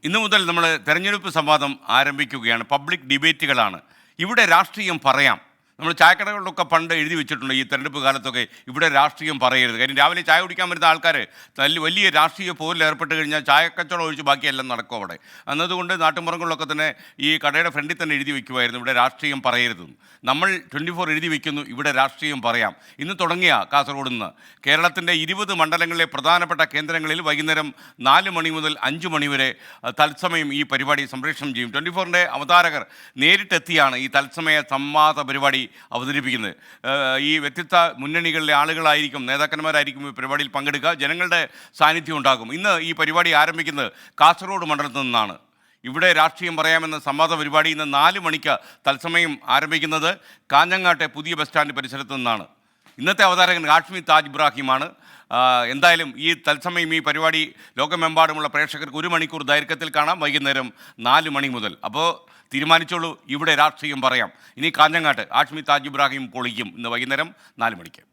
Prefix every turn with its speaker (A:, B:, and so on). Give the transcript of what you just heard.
A: ഇന്നു മുതൽ നമ്മൾ തെരഞ്ഞെടുപ്പ് സംവാദം ആരംഭിക്കുകയാണ്. പബ്ലിക് ഡിബേറ്റുകളാണ്. ഇവിടെ രാഷ്ട്രീയം പറയാം. നമ്മൾ ചായക്കടകളിലൊക്കെ പണ്ട് എഴുതി വെച്ചിട്ടുണ്ട് ഈ തെരഞ്ഞെടുപ്പ് കാലത്തൊക്കെ ഇവിടെ രാഷ്ട്രീയം പറയരുത്. കാര്യം രാവിലെ ചായ കുടിക്കാൻ വരുന്ന ആൾക്കാർ വലിയ രാഷ്ട്രീയ പോരിൽ ഏർപ്പെട്ട് കഴിഞ്ഞാൽ ചായക്കച്ചവടം ഒഴിച്ച് ബാക്കിയെല്ലാം നടക്കും അവിടെ. എന്നതുകൊണ്ട് നാട്ടുമ്പുറങ്ങളിലൊക്കെ തന്നെ ഈ കടയുടെ ഫ്രണ്ടിൽ തന്നെ എഴുതി വെക്കുമായിരുന്നു ഇവിടെ രാഷ്ട്രീയം പറയരുതെന്ന്. നമ്മൾ 24 എഴുതി വെക്കുന്നു ഇവിടെ രാഷ്ട്രീയം പറയാം. ഇന്ന് തുടങ്ങിയ കാസർഗോഡ് നിന്ന് കേരളത്തിൻ്റെ 20 മണ്ഡലങ്ങളിലെ പ്രധാനപ്പെട്ട കേന്ദ്രങ്ങളിൽ വൈകുന്നേരം 4 മണി മുതൽ 5 മണി വരെ തത്സമയം ഈ പരിപാടി സംപ്രേഷണം ചെയ്യും. 24ൻ്റെ അവതാരകർ നേരിട്ടെത്തിയാണ് ഈ തത്സമയ സംവാദ പരിപാടി അവതരിപ്പിക്കുന്നത്. ഈ വ്യത്യസ്ത മുന്നണികളിലെ ആളുകളായിരിക്കും, നേതാക്കന്മാരായിരിക്കും ഈ പരിപാടിയിൽ പങ്കെടുക്കുക. ജനങ്ങളുടെ സാന്നിധ്യം ഉണ്ടാകും. ഇന്ന് ഈ പരിപാടി ആരംഭിക്കുന്നത് കാസർഗോഡ് മണ്ഡലത്തിൽ നിന്നാണ്. ഇവിടെ രാഷ്ട്രീയം പറയാമെന്ന സംവാദ പരിപാടി ഇന്ന് 4 മണിക്ക് തത്സമയം ആരംഭിക്കുന്നത് കാഞ്ഞങ്ങാട്ടെ പുതിയ ബസ് സ്റ്റാൻഡ് പരിസരത്ത് നിന്നാണ്. ഇന്നത്തെ അവതാരകൻ ഹാഷ്മി താജ് ഇബ്രാഹിമാണ്. എന്തായാലും ഈ തത്സമയം ഈ പരിപാടി ലോകമെമ്പാടുമുള്ള പ്രേക്ഷകർക്ക് 1 മണിക്കൂർ ദൈർഘ്യത്തിൽ കാണാം, വൈകുന്നേരം 4 മണി മുതൽ. അപ്പോൾ തീരുമാനിച്ചോളൂ, ഇവിടെ രാഷ്ട്രീയം പറയാം. ഇനി കാഞ്ഞങ്ങാട്ട് ഹാഷ്മി താജ് ഇബ്രാഹിം പൊളിക്കും ഇന്ന് വൈകുന്നേരം 4 മണിക്ക്.